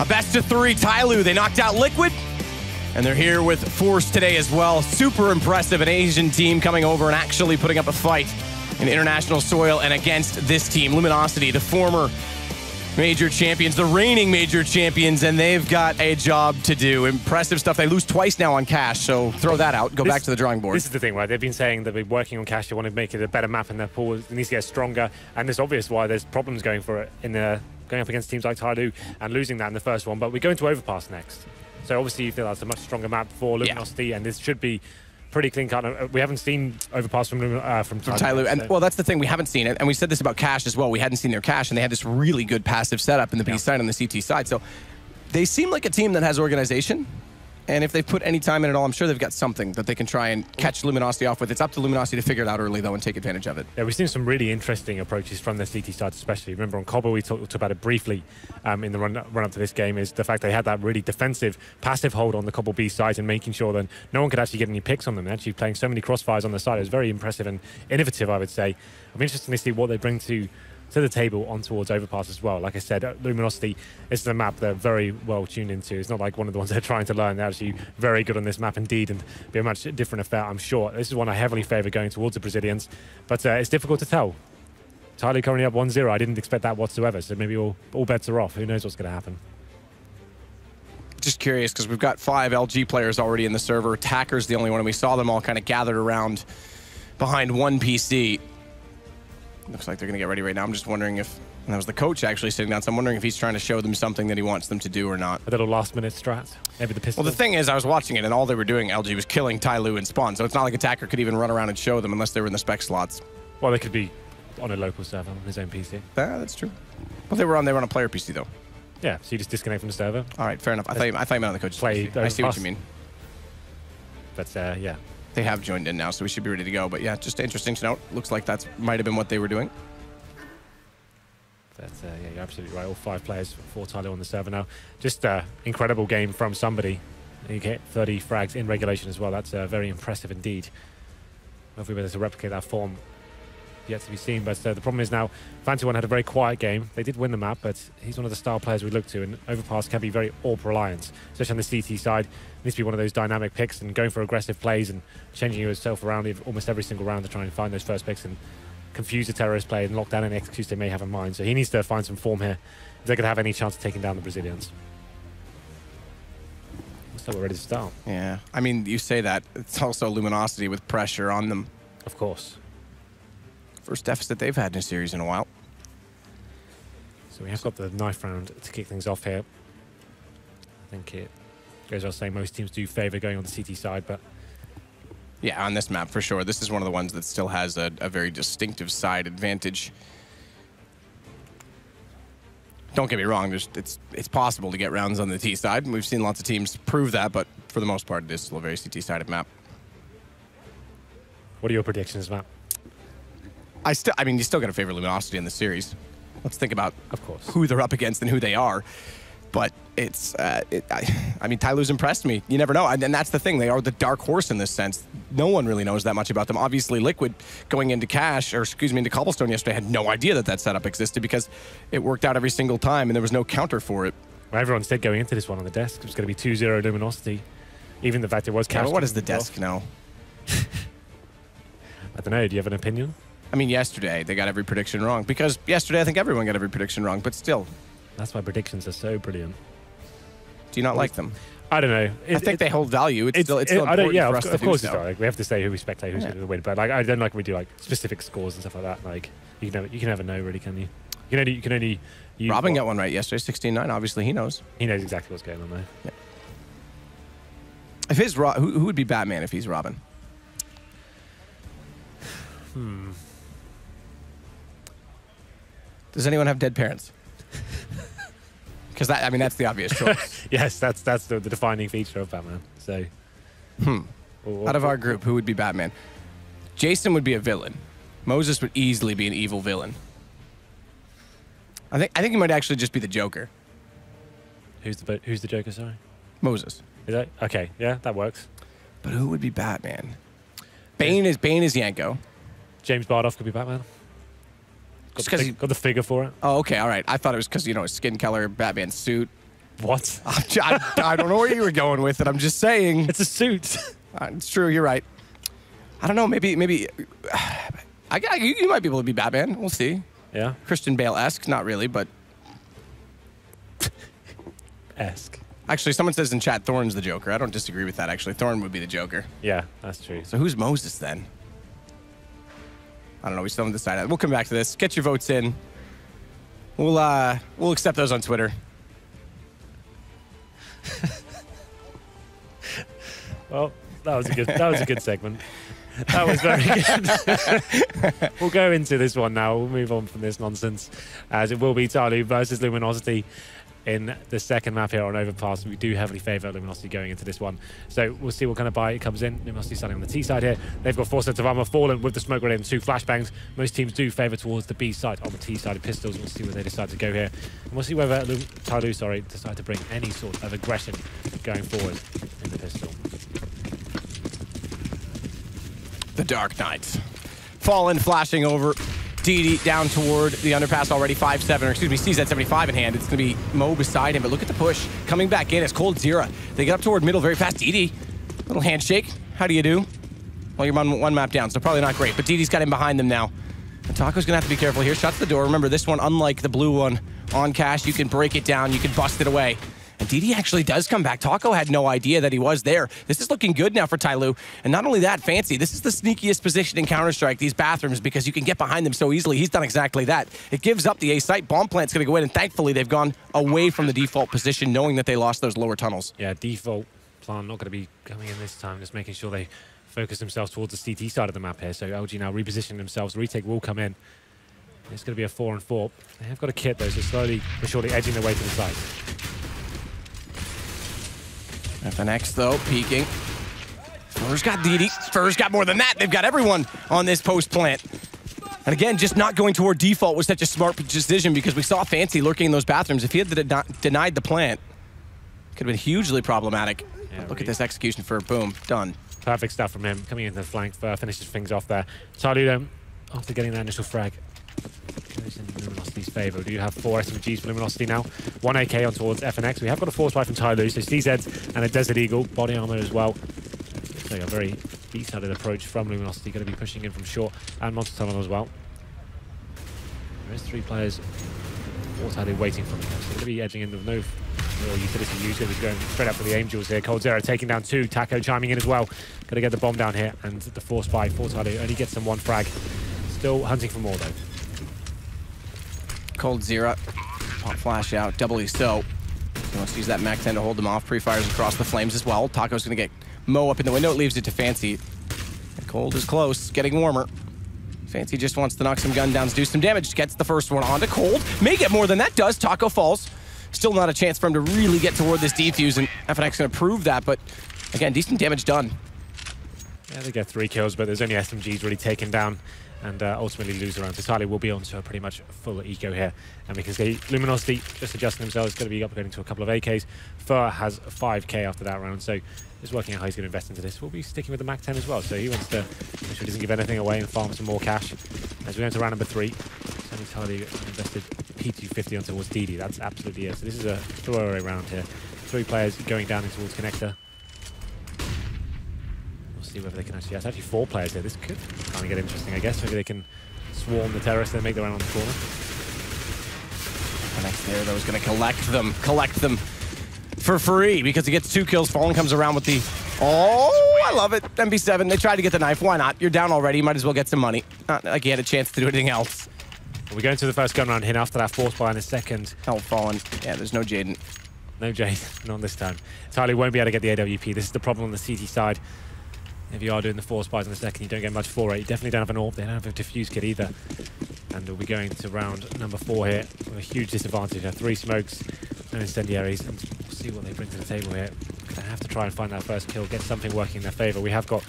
A best of 3 Tyloo. They knocked out Liquid, and they're here with Force today as well. Super impressive, an Asian team coming over and actually putting up a fight in international soil and against this team. Luminosity, the former major champions, the reigning major champions, and they've got a job to do. Impressive stuff. They lose twice now on Cash, so throw that out. Go back to the drawing board. This is the thing, right? They've been saying they've been working on Cash. They want to make it a better map in their pool. It needs to get stronger, and it's obvious why there's problems going for it in the going up against teams like Tyloo and losing that in the first one. But we go into Overpass next, so obviously you feel that's a much stronger map for Luminosity, and this should be pretty clean cut. We haven't seen Overpass from Tyloo. And well, that's the thing, we haven't seen it. And we said this about Cash as well. We hadn't seen their Cash, and they had this really good passive setup in the B side and the CT side. So they seem like a team that has organization. And if they've put any time in it all, I'm sure they've got something that they can try and catch Luminosity off with. It's up to Luminosity to figure it out early, though, and take advantage of it. Yeah, we've seen some really interesting approaches from the CT side, especially. Remember on Cobble, we talked about it briefly in the run-up to this game, is the fact they had that really defensive, passive hold on the Cobble B side and making sure that no one could actually get any picks on them. They're actually playing so many crossfires on the side. It was very impressive and innovative, I would say. I'm interested to see what they bring to the table on towards Overpass as well. Like I said, Luminosity is a map they're very well tuned into. It's not like one of the ones they're trying to learn. They're actually very good on this map indeed, and be a much different affair, I'm sure. This is one I heavily favour going towards the Brazilians, but it's difficult to tell. Tyloo currently up 1-0. I didn't expect that whatsoever, so maybe all bets are off. Who knows what's going to happen? Just curious, because we've got 5 LG players already in the server. Attacker's the only one, and we saw them all kind of gathered around behind one PC. Looks like they're going to get ready right now. I'm just wondering if, and that was the coach actually sitting down, so I'm wondering if he's trying to show them something that he wants them to do or not. A little last-minute strat, maybe the pistol. Well, the thing is, I was watching it, and all they were doing, LG, was killing Tyloo and Spawn, so it's not like Attacker could even run around and show them unless they were in the spec slots. Well, they could be on a local server, on his own PC. Yeah, that's true. Well, they were on a player PC, though. Yeah, so you just disconnect from the server. All right, fair enough. I thought you meant on the coach's PC. I see what you mean. But, yeah. They have joined in now, so we should be ready to go. But yeah, just interesting to note. Looks like that might have been what they were doing. But yeah, you're absolutely right. All 5 players for Tyloo on the server now. Just incredible game from somebody. You get 30 frags in regulation as well. That's very impressive indeed. Hopefully we're able to replicate that form. Yet to be seen. But the problem is now, Fanty1 had a very quiet game. They did win the map, but he's one of the style players we look to. And Overpass can be very AWP-reliant, especially on the CT side. Needs to be one of those dynamic picks and going for aggressive plays and changing yourself around almost every single round to try and find those first picks and confuse the terrorist play and lock down any executes they may have in mind. So he needs to find some form here if they could have any chance of taking down the Brazilians. So we're ready to start. Yeah, I mean, you say that. It's also Luminosity with pressure on them. Of course. First deficit they've had in a series in a while. So we have got the knife round to kick things off here. I think it goes without saying most teams do favour going on the CT side, but yeah, on this map, for sure. This is one of the ones that still has a very distinctive side advantage. Don't get me wrong, it's possible to get rounds on the T side, and we've seen lots of teams prove that, but for the most part, it is still a very CT-sided map. What are your predictions, Matt? I mean, you still got to favor Luminosity in the series. Let's think about, of course, who they're up against and who they are. But it's, I mean, Tyloo's impressed me. You never know. And that's the thing. They are the dark horse in this sense. No one really knows that much about them. Obviously, Liquid going into Cash, or excuse me, into Cobblestone yesterday had no idea that setup existed because it worked out every single time and there was no counter for it. Well, everyone said going into this one on the desk it was going to be 2-0 Luminosity. Even the fact it was Cash. Yeah, what does the desk know? I don't know. Do you have an opinion? I mean, yesterday they got every prediction wrong. Because yesterday I think everyone got every prediction wrong, but still. That's why predictions are so brilliant. Do you not like them? I don't know. I think they hold value. It's still important for us to do so. Of course it's right. Like, we have to say who we spectate, who's going to win. But like, I don't like when we do like specific scores and stuff like that. Like you can never know, really, can you? You can only. Robin got one right yesterday, 16-9. Obviously, he knows. He knows exactly what's going on there. Yeah. If his who would be Batman if he's Robin? Does anyone have dead parents? Because I mean, that's the obvious choice. Yes, that's the defining feature of Batman. So, out of our group, who would be Batman? Jason would be a villain. Moses would easily be an evil villain. I think he might actually just be the Joker. Who's the Joker? Sorry, Moses. Is that okay? Yeah, that works. But who would be Batman? Bane is Yanko. James Bardoff could be Batman. Got the figure for it. Oh, okay, all right. I thought it was because, you know, his skin color, Batman suit. What? I don't know where you were going with it. I'm just saying. It's a suit. It's true. You're right. I don't know. Maybe. You might be able to be Batman. We'll see. Yeah. Christian Bale-esque. Not really, but. Esque. Actually, someone says in chat, Thorne's the Joker. I don't disagree with that, actually. Thorne would be the Joker. Yeah, that's true. So who's Moses, then? I don't know. We still haven't decided. We'll come back to this. Get your votes in. We'll accept those on Twitter. Well, that was a good segment. That was very good. We'll go into this one now. We'll move on from this nonsense, as it will be Tyloo versus Luminosity in the second map here on Overpass. We do heavily favour Luminosity going into this one. So we'll see what kind of buy it comes in. Luminosity starting on the T side here. They've got 4 sets of armour fallen with the smoke grenade and 2 flashbangs. Most teams do favour towards the B side on the T side of pistols. We'll see where they decide to go here. And we'll see whether Tyloo, decide to bring any sort of aggression going forward in the pistol. The Dark Knight. Fallen, flashing over. DD down toward the underpass already, 5-7, or excuse me, CZ 75 in hand. It's going to be Mo beside him, but look at the push. Coming back in, it's coldzera. They get up toward middle very fast. DD, little handshake. How do you do? Well, you're on 1 map down, so probably not great, but DD's got him behind them now. And Taco's going to have to be careful here. Shuts the door. Remember, this one, unlike the blue one on cash, you can break it down, you can bust it away. And DD actually does come back. Taco had no idea that he was there. This is looking good now for Tyloo. And not only that, Fancy, this is the sneakiest position in Counter-Strike, these bathrooms, because you can get behind them so easily. He's done exactly that. It gives up the A site. Bomb plant's going to go in, and thankfully they've gone away from the default position, knowing that they lost those lower tunnels. Yeah, default plan not going to be coming in this time, just making sure they focus themselves towards the CT side of the map here. So LG now repositioning themselves. Retake will come in. It's going to be a 4-4. They have got a kit, though, so slowly but surely edging their way to the side. FNX, though, peeking. Fur's got DD. Fur's got more than that. They've got everyone on this post plant. And again, just not going toward default was such a smart decision because we saw Fancy lurking in those bathrooms. If he had denied the plant, it could have been hugely problematic. Yeah, look at this execution for boom, done. Perfect stuff from him. Coming into the flank, finishes things off there. Tyloo, after getting that initial frag, goes in Luminosity's favour. We do have 4 SMGs for Luminosity now. 1 AK on towards FNX. We have got a force fire from Tyloo, so CZ and a Desert Eagle. Body armour as well. So a very B-sided approach from Luminosity. Going to be pushing in from short and Monster Tunnel as well. There is 3 players Tyloo waiting for me. So going to be edging in with no real utility use. Going to be going straight up for the Angels here. coldzera taking down 2. Taco chiming in as well. Going to get the bomb down here. And the force fire for Tyloo only gets them 1 frag. Still hunting for more though. coldzera, pop flash out, doubly so. He wants to use that MAC-10 to hold them off. Pre-fires across the flames as well. Taco's going to get Mo up in the window. It leaves it to Fancy. The cold is close, getting warmer. Fancy just wants to knock some gun downs, do some damage. Gets the first one onto Cold. May get more than that, does. Taco falls. Still not a chance for him to really get toward this defuse, and FNX going to prove that, but again, decent damage done. Yeah, they get 3 kills, but there's only SMGs really taken down and ultimately lose around. So Tyloo will be on to a pretty much full eco here. And we can see Luminosity just adjusting themselves, going to be upgrading to a couple of AKs. Fur has 5k after that round, so just working out how he's going to invest into this. We'll be sticking with the MAC-10 as well, so he wants to make sure he doesn't give anything away and farm some more cash. As we enter round number 3, Tyloo invested P250 on towards DD. That's absolutely it. So this is a throwaway round here. 3 players going down in towards Connector. See whether they can actually... That's actually 4 players here. This could kind of get interesting, I guess. Maybe they can swarm the terrorists and make their way around the corner. The next there, though, is going to collect them for free because he gets 2 kills. Fallen comes around with the... Oh, I love it. MB7, they tried to get the knife. Why not? You're down already. You might as well get some money. Not like he had a chance to do anything else. Well, we go into the first gun round here after that force fire in the second. Oh, Fallen. Yeah, there's no Jaden. No Jaden, not this time. Tyloo won't be able to get the AWP. This is the problem on the CT side. If you are doing the force fires in the second, you don't get much for it. You definitely don't have an AWP. They don't have a diffuse kit either. And we'll be going to round number 4 here with a huge disadvantage. 3 smokes and incendiaries. And we'll see what they bring to the table here. They have to try and find that first kill, get something working in their favour. We have got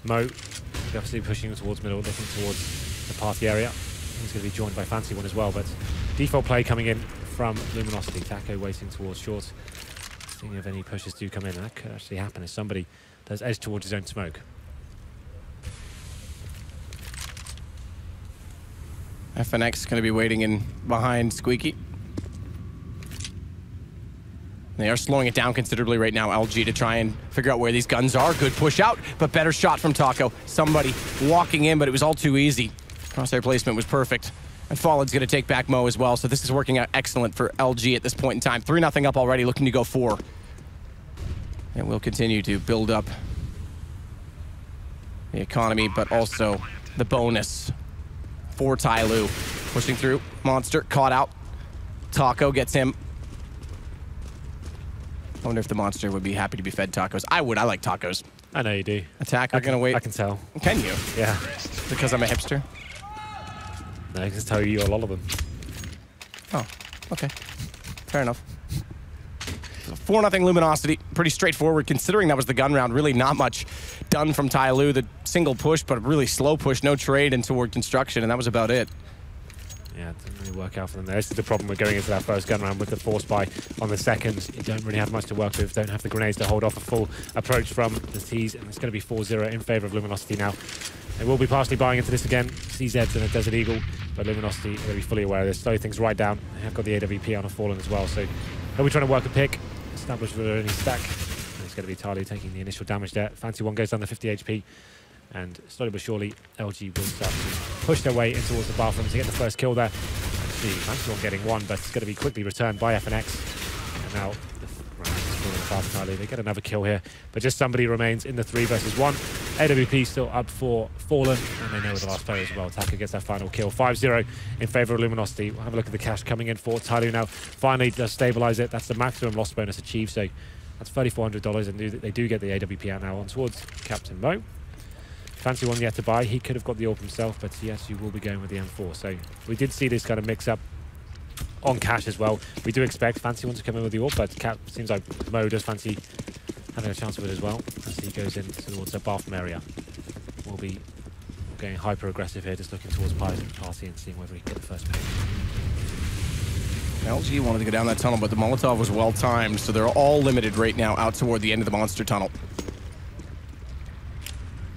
Mo obviously pushing towards middle, looking towards the party area. He's going to be joined by Fancy One as well. But default play coming in from Luminosity. Taco waiting towards short. Seeing if any pushes do come in. That could actually happen if somebody does edge towards his own smoke. FNX going to be waiting in behind Squeaky. They are slowing it down considerably right now, LG, to try and figure out where these guns are. Good push out, but better shot from Taco. Somebody walking in, but it was all too easy. Crosshair placement was perfect. And Fallen's going to take back Mo as well, so this is working out excellent for LG at this point in time. 3-0 up already, looking to go 4. And we'll continue to build up the economy, but also the bonus for Tyloo. Pushing through, Monster caught out. Taco gets him. I wonder if the Monster would be happy to be fed tacos. I would, I like tacos. I know you do. Attacker gonna wait. I can tell. Can you? Yeah. Because I'm a hipster? No, I can tell you a lot of them. Oh, okay. Fair enough. 4-0 Luminosity. Pretty straightforward, considering that was the gun round. Really not much done from Tyloo. The single push, but a really slow push. No trade and toward construction, and that was about it. Yeah, it didn't really work out for them there. This is the problem with going into that first gun round with the force buy on the second. You don't really have much to work with. Don't have the grenades to hold off a full approach from the T's, and it's going to be 4-0 in favor of Luminosity now. They will be partially buying into this again. CZ's and a Desert Eagle, but Luminosity will be fully aware of this. Slow things right down. They have got the AWP on a Fallen as well, so they'll be trying to work a pick, establish their only stack. And it's going to be Tyloo taking the initial damage there. Fancy one goes down to 50 HP. And slowly but surely, LG will start to push their way in towards the bathroom to get the first kill there. See, Fancy one getting one, but it's going to be quickly returned by FNX. And now Tyloo, they get another kill here, but just somebody remains in the 3 versus 1. AWP still up for Fallen, and they know the last player as well. Taka gets that final kill. 5-0 in favor of Luminosity. We'll have a look at the cash coming in for Tyloo now. Finally does stabilize it. That's the maximum loss bonus achieved, so that's $3,400, and they do get the AWP out now on towards Captain Mo. Fancy one yet to buy. He could have got the AWP himself, but yes, you will be going with the M4. So we did see this kind of mix up on cash as well. We do expect Fancy one to come in with the AWP, but Cap seems like Mo does fancy having a chance with it as well as he goes in towards the bathroom area. We'll be going hyper aggressive here, just looking towards Party and seeing whether he can get the first pick. LG wanted to go down that tunnel, but the Molotov was well timed, so they're all limited right now out toward the end of the monster tunnel.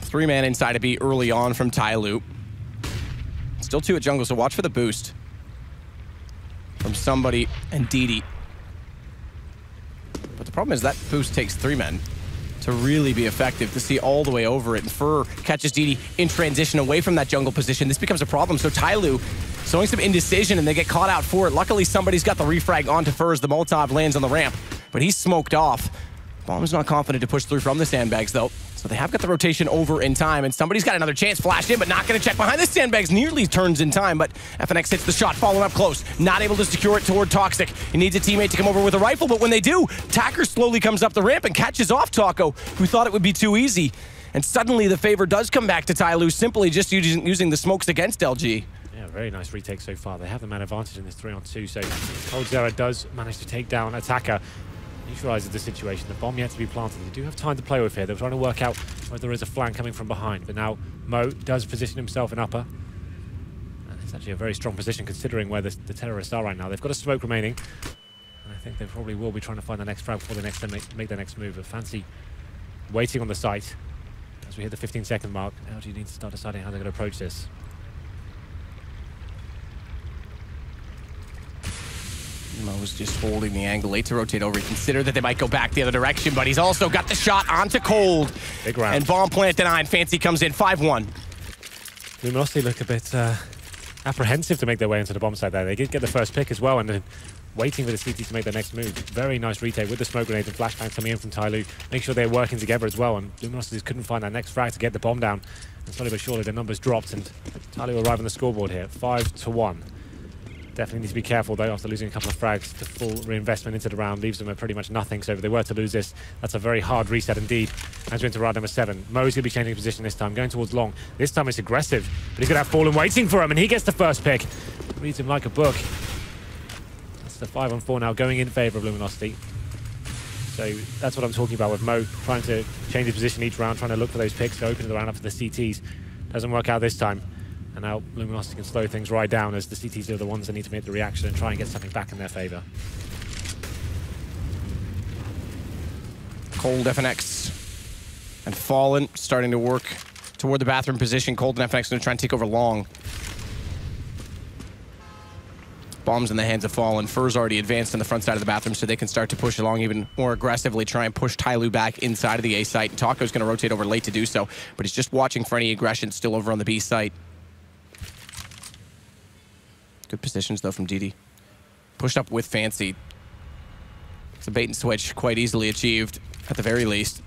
3-man inside a B early on from Tyloo. Still 2 at jungle, so watch for the boost from somebody and Didi. But the problem is that boost takes 3 men to really be effective, to see all the way over it. And Fur catches Didi in transition away from that jungle position. This becomes a problem. So Tyloo showing some indecision, and they get caught out for it. Luckily, somebody's got the refrag onto Fur as the Molotov lands on the ramp, but he's smoked off. Bomb's not confident to push through from the sandbags, though. So they have got the rotation over in time, and somebody's got another chance flashed in, but not going to check behind the sandbags. Nearly turns in time, but FNX hits the shot, following up close. Not able to secure it toward Toxic. He needs a teammate to come over with a rifle, but when they do, Tacker slowly comes up the ramp and catches off Taco, who thought it would be too easy. And suddenly the favor does come back to Tyloo, simply just using the smokes against LG. Yeah, very nice retake so far. They have the man advantage in this 3-on-2, so Cold Zera does manage to take down Attacker. Neutralizes the situation. The bomb yet to be planted. They do have time to play with here. They're trying to work out whether there is a flank coming from behind. But now Mo does position himself in upper. And it's actually a very strong position considering where the terrorists are right now. They've got a smoke remaining. And I think they probably will be trying to find the next frag before they make their next move. But Fancy waiting on the site as we hit the 15-second mark. LG needs to start deciding how they're going to approach this. Mo's just holding the angle, late to rotate over. He considered that they might go back the other direction, but he's also got the shot onto Cold. Big round. And bomb plant denied. Fancy comes in, 5-1. Luminosity look a bit apprehensive to make their way into the bomb site there. They did get the first pick as well, and then waiting for the CT to make their next move. Very nice retake with the smoke grenade and flashbang coming in from Tyloo. Make sure they're working together as well, and Luminosity couldn't find that next frag to get the bomb down. And slowly but surely the numbers dropped, and Tyloo arrive on the scoreboard here, 5-1. Definitely need to be careful though after losing a couple of frags. The full reinvestment into the round leaves them at pretty much nothing, so if they were to lose this, that's a very hard reset indeed. As we're into round number 7. Mo's going to be changing position this time, going towards long. This time it's aggressive, but he's going to have Fallen waiting for him, and he gets the first pick. Reads him like a book. That's the 5-on-4 now going in favour of Luminosity. So that's what I'm talking about with Mo trying to change his position each round, trying to look for those picks to open the round up to the CTs. Doesn't work out this time. And now Luminosity can slow things right down as the CTs are the ones that need to make the reaction and try and get something back in their favor. Cold FNX and Fallen starting to work toward the bathroom position. Cold and FNX going to try and take over long. Bombs in the hands of Fallen. Fur's already advanced on the front side of the bathroom, so they can start to push along even more aggressively, try and push Tyloo back inside of the A site. And Taco's going to rotate over late to do so, but he's just watching for any aggression still over on the B site. Good positions, though, from DD. Pushed up with Fancy. It's a bait and switch, quite easily achieved, at the very least.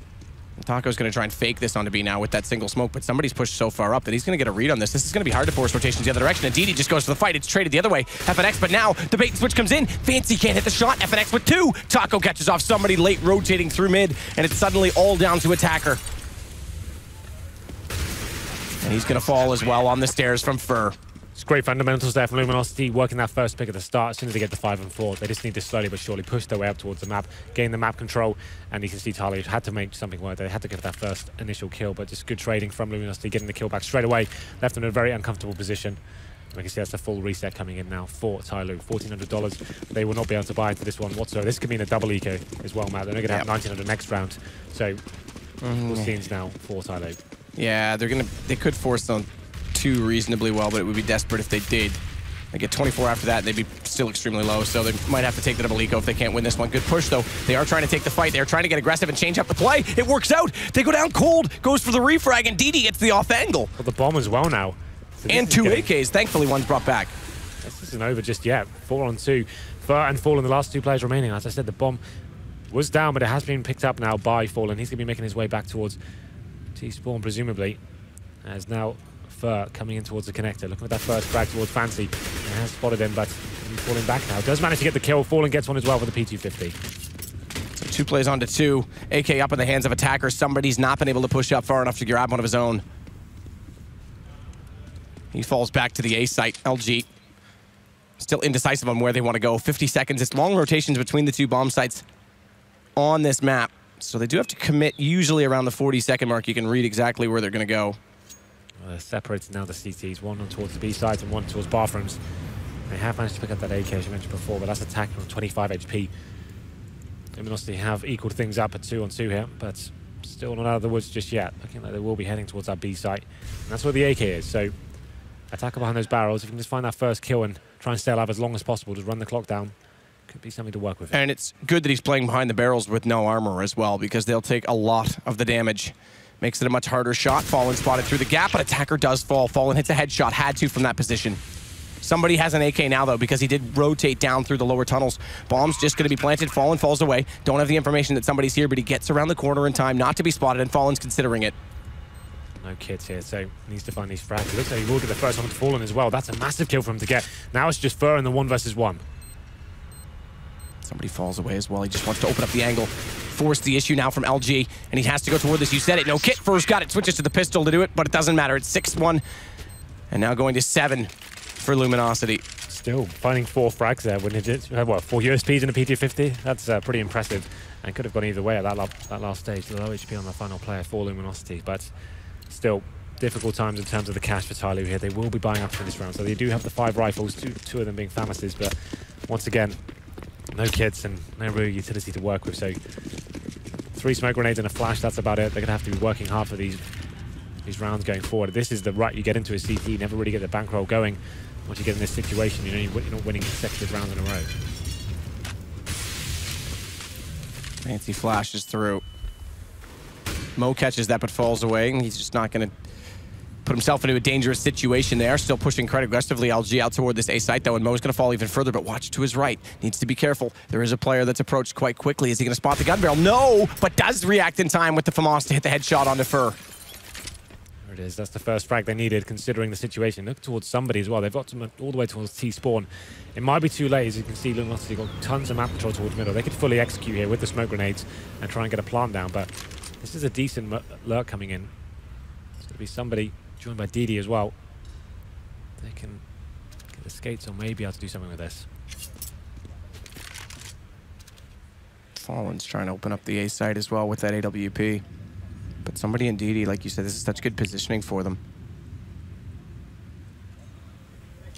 Taco's going to try and fake this onto B now with that single smoke, but somebody's pushed so far up that he's going to get a read on this. This is going to be hard to force rotations the other direction, and DD just goes for the fight. It's traded the other way. FNX, but now the bait and switch comes in. Fancy can't hit the shot. FNX with 2. Taco catches off somebody late rotating through mid, and it's suddenly all down to Attacker. And he's going to fall as well on the stairs from Fur. It's great fundamentals there from Luminosity, working that first pick at the start. As soon as they get to 5 and 4, they just need to slowly but surely push their way up towards the map, gain the map control, and you can see Tyloo had to make something work. They had to get that first initial kill, but just good trading from Luminosity, getting the kill back straight away, left them in a very uncomfortable position. We can see that's the full reset coming in now for Tyloo. $1,400. They will not be able to buy into this one whatsoever. This could mean a double eco as well, Matt. They're not going to have 1900 next round. So, full scenes now for Tyloo. Yeah, they could force them 2 reasonably well, but it would be desperate if they did. They get 24 after that, and they'd be still extremely low, so they might have to take the double eco if they can't win this one. Good push, though. They are trying to take the fight. They're trying to get aggressive and change up the play. It works out. They go down cold, goes for the refrag, and DD gets the off angle. Well, the bomb as well now. So and 2 AKs. Thankfully, one's brought back. This isn't over just yet. 4 on 2. Fur and Fallen, the last 2 players remaining. As I said, the bomb was down, but it has been picked up now by Fallen. He's going to be making his way back towards T-spawn, presumably. As now Fur coming in towards the connector, looking at that first frag towards Fancy. He has spotted him, but he's falling back now. Does manage to get the kill. Fallen gets one as well for the P250. So 2 plays onto 2. AK up in the hands of Attacker. Somebody's not been able to push up far enough to grab one of his own. He falls back to the A site. LG still indecisive on where they want to go. 50 seconds. It's long rotations between the 2 bomb sites on this map. So they do have to commit usually around the 40-second mark. You can read exactly where they're going to go. Separated now the CTs, one towards the B side and one towards bathrooms. They have managed to pick up that AK as you mentioned before, but that's Attacker on 25 HP. Luminosity have equaled things up at 2 on 2 here, but still not out of the woods just yet. Looking like they will be heading towards that B site. And that's where the AK is, so Attacker behind those barrels. If you can just find that first kill and try and stay alive as long as possible, just run the clock down. Could be something to work with. And it's good that he's playing behind the barrels with no armor as well, because they'll take a lot of the damage. Makes it a much harder shot. Fallen spotted through the gap, but Attacker does fall. Fallen hits a headshot, had to from that position. Somebody has an AK now, though, because he did rotate down through the lower tunnels. Bomb's just going to be planted. Fallen falls away. Don't have the information that somebody's here, but he gets around the corner in time not to be spotted, and Fallen's considering it. No kids here, so needs to find these frags. It looks like he will get the first one to Fallen as well. That's a massive kill for him to get. Now it's just Fur in the 1 versus 1. Somebody falls away as well. He just wants to open up the angle. Force the issue now from LG, and he has to go toward this. You said it. No kit. Fur's got it. Switches to the pistol to do it, but it doesn't matter. It's 6-1, and now going to 7 for Luminosity. Still finding 4 frags there when it did. 4 USPs in a P250. That's pretty impressive, and could have gone either way at that last stage. The low HP on the final player for Luminosity, but still difficult times in terms of the cash for Tyloo here. They will be buying up for this round, so they do have the 5 rifles, two of them being Famouses, but once again, no kits and no real utility to work with. So 3 smoke grenades and a flash, that's about it. They're going to have to be working hard for these rounds going forward. This is the rut you get into a CT. You never really get the bankroll going. Once you get in this situation, you know you're not winning consecutive rounds in a row. Fancy flashes through. Mo catches that but falls away, and he's just not going to put himself into a dangerous situation there. Still pushing quite aggressively. LG out toward this A site, though, and Mo's going to fall even further, but watch to his right. Needs to be careful. There is a player that's approached quite quickly. Is he going to spot the gun barrel? No, but does react in time with the FAMAS to hit the headshot onto Fur. There it is. That's the first frag they needed, considering the situation. Look towards somebody as well. They've got them all the way towards T-spawn. It might be too late, as you can see. Luminosity got tons of map control towards middle. They could fully execute here with the smoke grenades and try and get a plant down, but this is a decent lurk coming in. It's going to be somebody joined by DD as well. They can get the skates or maybe able to do something with this. Fallen's trying to open up the A site as well with that AWP. But somebody in DD, like you said, this is such good positioning for them.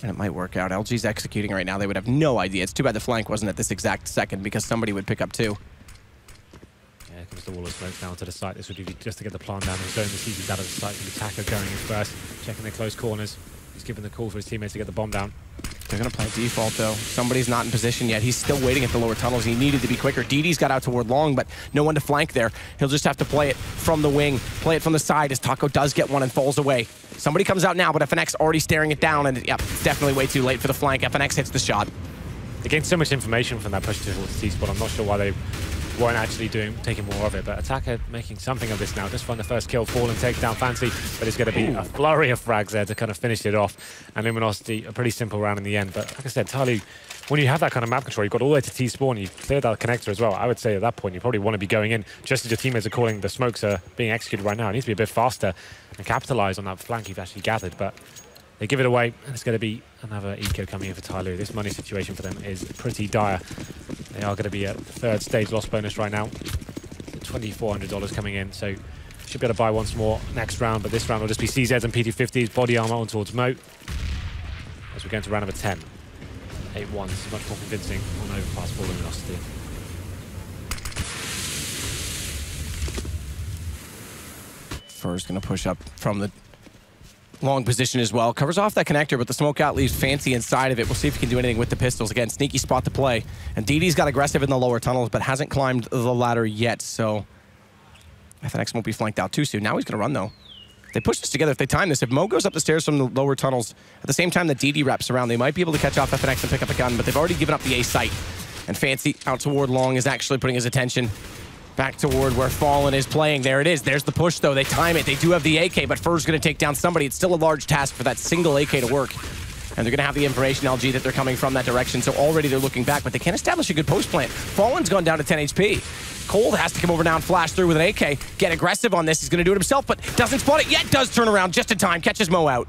And it might work out. LG's executing right now. They would have no idea. It's too bad the flank wasn't at this exact second, because somebody would pick up 2. Yeah, here comes the wall of smoke down to the site. This would be just to get the plant down and zone the CTs out of the site. The Attacker going in first, checking the close corners. He's giving the call for his teammates to get the bomb down. They're going to play default, though. Somebody's not in position yet. He's still waiting at the lower tunnels. He needed to be quicker. DD's got out toward long, but no one to flank there. He'll just have to play it from the wing, play it from the side as Taco does get one and falls away. Somebody comes out now, but FNX already staring it down, and yep, it's definitely way too late for the flank. FNX hits the shot. They gained so much information from that push towards the T-spot. I'm not sure why they weren't actually taking more of it, but Attacker making something of this now. Just find the first kill, Fallen takes down Fancy, but it's going to be a flurry of frags there to kind of finish it off. And Luminosity, a pretty simple round in the end. But like I said, Tyloo, when you have that kind of map control, you've got all the way to T-spawn, you've cleared that connector as well. I would say at that point, you probably want to be going in, just as your teammates are calling the smokes are being executed right now. It needs to be a bit faster and capitalize on that flank you've actually gathered. But they give it away, and it's going to be another eco coming in for Tyloo. This money situation for them is pretty dire. They are going to be at third stage loss bonus right now. $2,400 coming in, so should be able to buy once more next round, but this round will just be CZs and PT50s, body armor on towards Mo. As we go into round number 10. 8-1, much more convincing on Overpass for Luminosity. Fur's going to push up from the long position as well. Covers off that connector, but the smoke out leaves Fancy inside of it. We'll see if he can do anything with the pistols. Again, sneaky spot to play. And DD's got aggressive in the lower tunnels, but hasn't climbed the ladder yet, so FNX won't be flanked out too soon. Now he's going to run, though. They push this together. If they time this, if Mo goes up the stairs from the lower tunnels at the same time that DD wraps around, they might be able to catch off FNX and pick up a gun, but they've already given up the A site. And Fancy out toward long is actually putting his attention back toward where Fallen is playing. There it is. There's the push, though. They time it. They do have the AK, but Fur's going to take down somebody. It's still a large task for that single AK to work. And they're going to have the information, LG, that they're coming from that direction. So already they're looking back, but they can't establish a good post plant. Fallen's gone down to 10 HP. Cold has to come over now and flash through with an AK. Get aggressive on this. He's going to do it himself, but doesn't spot it yet. Does turn around just in time. Catches Mo out.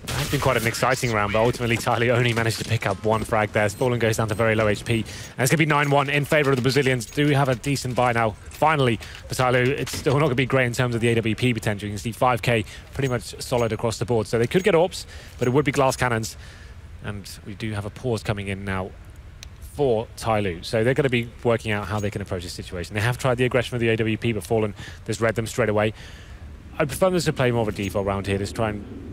It's been quite an exciting round, but ultimately Tyloo only managed to pick up one frag there. Fallen goes down to very low HP, and it's going to be 9-1 in favor of the Brazilians. Do have a decent buy now, finally, for Tyloo. It's still not going to be great in terms of the AWP potential. You can see 5k pretty much solid across the board. So they could get AWPs, but it would be glass cannons. And we do have a pause coming in now for Tyloo. So they're going to be working out how they can approach this situation. They have tried the aggression of the AWP, but Fallen just read them straight away. I'd prefer them to play more of a default round here, just try and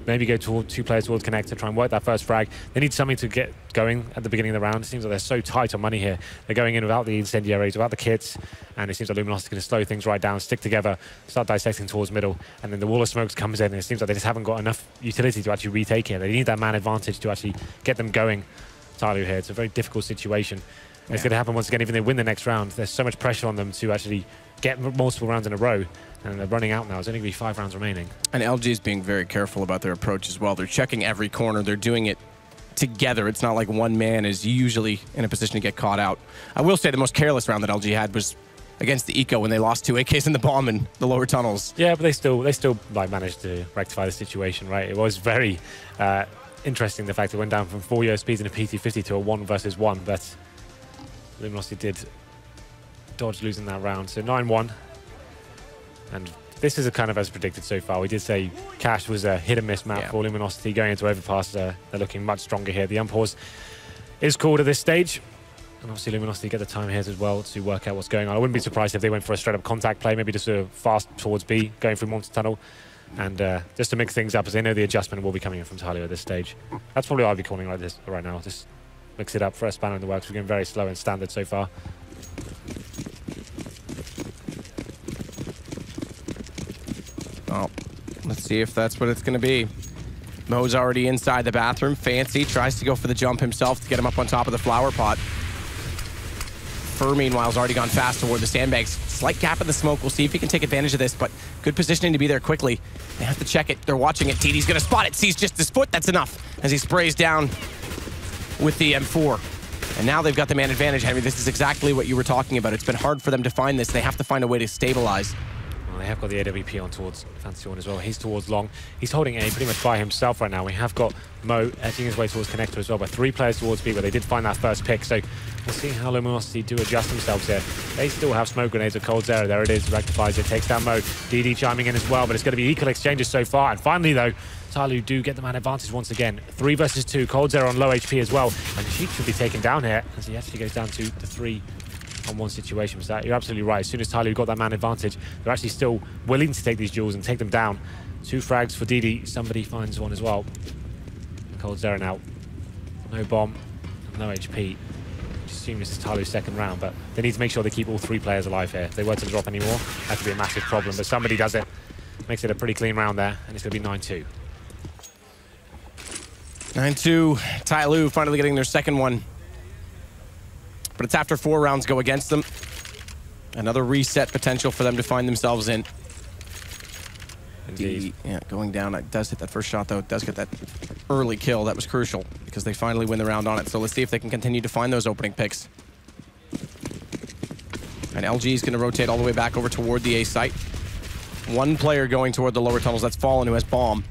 maybe go toward two players towards connector, try and work that first frag. They need something to get going at the beginning of the round. It seems like they're so tight on money here. They're going in without the incendiaries, without the kits, and it seems like Luminosity going to slow things right down, stick together, start dissecting towards middle, and then the wall of smokes comes in, and it seems like they just haven't got enough utility to actually retake it. They need that man advantage to actually get them going. Tyloo here, it's a very difficult situation. And it's going to happen once again, even if they win the next round. There's so much pressure on them to actually get multiple rounds in a row. And they're running out now. There's only going to be 5 rounds remaining. And LG is being very careful about their approach as well. They're checking every corner. They're doing it together. It's not like one man is usually in a position to get caught out. I will say the most careless round that LG had was against the Eco when they lost 2 AKs in the bomb in the lower tunnels. Yeah, but they still like managed to rectify the situation, right? It was very interesting, the fact it went down from 4 year speeds in a PT50 to a 1 versus 1. But Luminosity did dodge losing that round. So 9-1. And this is a kind of as predicted so far. We did say Cash was a hit and miss map for Luminosity. Going into Overpass, they're looking much stronger here. The unpause is called at this stage. And obviously Luminosity get the time here as well to work out what's going on. I wouldn't be surprised if they went for a straight up contact play, maybe just a fast towards B, going through Monster Tunnel. And just to mix things up, as they know the adjustment will be coming in from Tyloo at this stage. That's probably what I'd be calling like this right now. Just mix it up, for a spanner in the works. We're going very slow and standard so far. Oh, let's see if that's what it's going to be. Mo's already inside the bathroom. Fancy tries to go for the jump himself to get him up on top of the flower pot. Fur, meanwhile, has already gone fast toward the sandbags. Slight gap in the smoke. We'll see if he can take advantage of this, but good positioning to be there quickly. They have to check it. They're watching it. TD's going to spot it. Sees just his foot. That's enough as he sprays down with the M4. And now they've got the man advantage, Henry. This is exactly what you were talking about. It's been hard for them to find this. They have to find a way to stabilize. They have got the AWP on towards Fancy One as well. He's towards long. He's holding A pretty much by himself right now. We have got Mo edging his way towards connector as well, but 3 players towards B, but they did find that first pick. So we'll see how Luminosity do adjust themselves here. They still have smoke grenades of Cold Zero. There it is, rectifies it, takes down Mo. DD chiming in as well, but it's going to be equal exchanges so far. And finally, though, Tyloo do get the man advantage once again. 3 versus 2. Cold Zero on low HP as well. And Sheik should be taken down here as he actually goes down to the 3 on 1 situation. So you're absolutely right. As soon as Tyloo got that man advantage, they're actually still willing to take these duels and take them down. 2 frags for DD. Somebody finds one as well. Cold Zera now. No bomb, no HP. Assume this is Tyloo's second round, but they need to make sure they keep all 3 players alive here. If they were to drop any more, that could be a massive problem, but somebody does it. Makes it a pretty clean round there, and it's going to be 9-2. 9-2, Tyloo finally getting their second one. But it's after 4 rounds go against them. Another reset potential for them to find themselves in. Indeed. Yeah, going down. It does hit that first shot, though. It does get that early kill. That was crucial because they finally win the round on it. So let's see if they can continue to find those opening picks. And LG is going to rotate all the way back over toward the A site. One player going toward the lower tunnels. That's Fallen, who has bomb.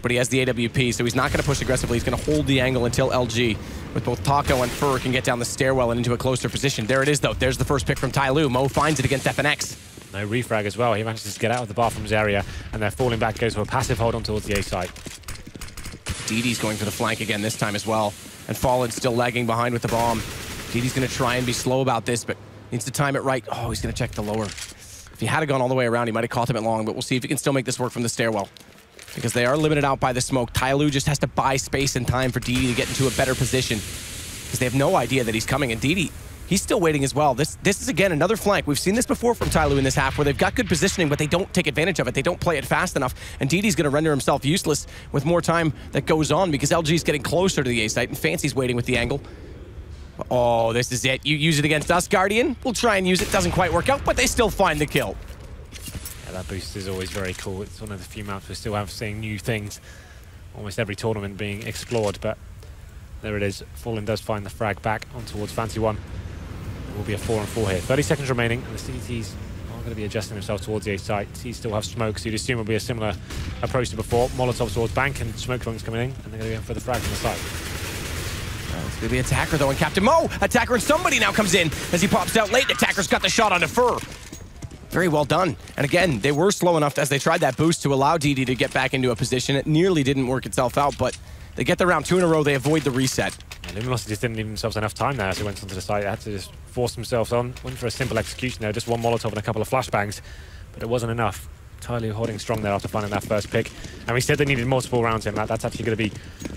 But he has the AWP, so he's not going to push aggressively. He's going to hold the angle until LG, with both Taco and Fur, can get down the stairwell and into a closer position. There it is, though. There's the first pick from Tyloo. Mo finds it against FNX. No refrag as well. He manages to get out of the bathrooms area, and they're falling back, goes for a passive hold on towards the A site. DD's going for the flank again this time as well. And Fallen's still lagging behind with the bomb. DD's going to try and be slow about this, but needs to time it right. Oh, he's going to check the lower. If he had gone all the way around, he might have caught him at long, but we'll see if he can still make this work from the stairwell. Because they are limited out by the smoke. Tyloo just has to buy space and time for DD to get into a better position. Because they have no idea that he's coming. And DD, he's still waiting as well. This is, again, another flank. We've seen this before from Tyloo in this half, where they've got good positioning, but they don't take advantage of it. They don't play it fast enough. And DD's going to render himself useless with more time that goes on, because LG's getting closer to the A site, and Fancy's waiting with the angle. Oh, this is it. You use it against us, Guardian. We'll try and use it. Doesn't quite work out, but they still find the kill. That boost is always very cool. It's one of the few maps we still have seeing new things. Almost every tournament being explored, but there it is. Fallen does find the frag back on towards Fancy 1. It will be a 4-on-4 here. 30 seconds remaining, and the CTs are going to be adjusting themselves towards the A site. C's still have smoke, so you'd assume it will be a similar approach to before. Molotov towards bank, and smoke drunks coming in, and they're going to go for the frag on the site. It's going to be Attacker, though, and Captain Mo. Attacker and somebody now comes in as he pops out late. Attacker's got the shot onto Fur. Very well done. And again, they were slow enough as they tried that boost to allow DD to get back into a position. It nearly didn't work itself out, but they get the round 2 in a row. They avoid the reset. Yeah, Luminosity just didn't leave themselves enough time there as they went onto the site. They had to just force themselves on. Went for a simple execution there, just one Molotov and a couple of flashbangs, but it wasn't enough. Tyloo holding strong there after finding that first pick. And we said they needed multiple rounds in that. That's actually going to be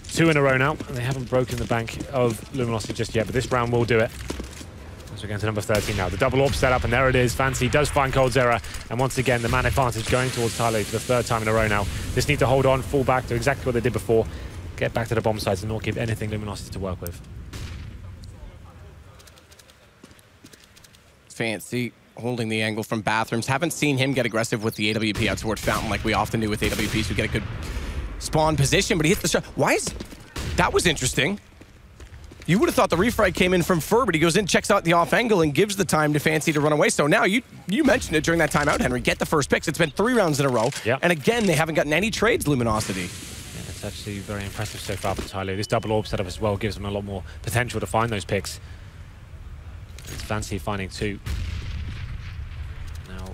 2 in a row now. And they haven't broken the bank of Luminosity just yet, but this round will do it. So we're going to number 13 now. The double AWP set up, and there it is. Fancy does find Cold Zera, and once again, the man advantage going towards Tyloo for the 3rd time in a row now. Just need to hold on, fall back to exactly what they did before, get back to the bomb sites and not give anything Luminosity to work with. Fancy holding the angle from bathrooms. Haven't seen him get aggressive with the AWP out toward Fountain like we often do with AWPs. We get a good spawn position, but he hits the shot. Why is... That was interesting. You would have thought the refrag came in from Fur, but he goes in, checks out the off angle, and gives the time to Fancy to run away. So now, you mentioned it during that timeout, Henry, get the first picks. It's been 3 rounds in a row. Yep. And again, they haven't gotten any trades, Luminosity. Yeah, it's actually very impressive so far for Tyloo. This double AWP setup as well gives them a lot more potential to find those picks. It's Fancy finding 2. Now,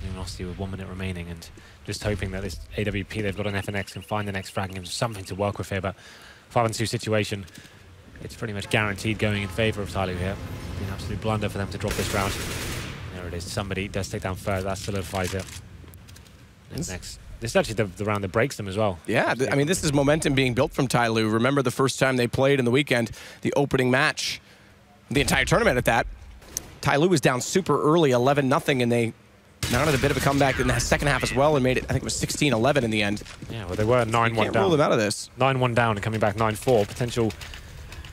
Luminosity with 1 minute remaining, and just hoping that this AWP they've got on FNX can find the next frag and give them something to work with here. But 5-on-2 situation, it's pretty much guaranteed going in favor of Tyloo here. It's been an absolute blunder for them to drop this round. There it is. Somebody does take down Fur. That solidifies it. And next, this is actually the round that breaks them as well. Yeah, I mean, this is momentum being built from Tyloo. Remember the first time they played in the weekend, the opening match, the entire tournament at that. Tyloo was down super early, 11-0, and they mounted a bit of a comeback in the second half as well and made it, I think it was 16-11 in the end. Yeah, well, they were 9-1 down. Can't rule them out of this. 9-1 down and coming back 9-4. Potential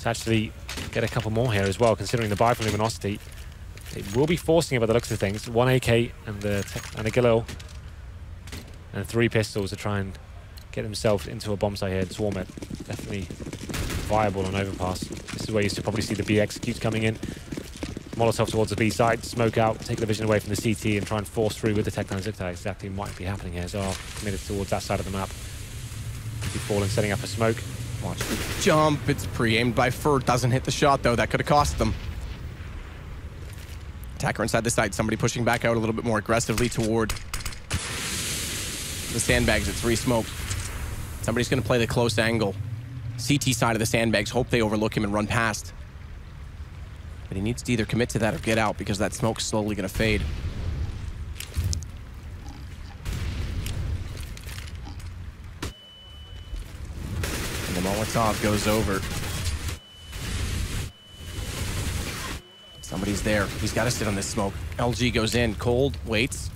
to actually get a couple more here as well, considering the buy from Luminosity. They will be forcing it by the looks of things. 1 AK and a Galil and 3 pistols to try and get themselves into a bomb site here and swarm it. Definitely viable on Overpass. This is where you used to probably see the B executes coming in. Molotov towards the B side, smoke out, take the vision away from the CT and try and force through with the Tech 9 Zigzag. Exactly might be happening here as well. Committed towards that side of the map. Fallen setting up a smoke. Watch the jump. It's pre-aimed by Fur. Doesn't hit the shot, though. That could have cost them. Attacker inside the side. Somebody pushing back out a little bit more aggressively toward the sandbags. It's re-smoked. Somebody's going to play the close angle. CT side of the sandbags. Hope they overlook him and run past. But he needs to either commit to that or get out because that smoke's slowly going to fade. Molotov goes over. Somebody's there. He's got to sit on this smoke. LG goes in. Cold waits.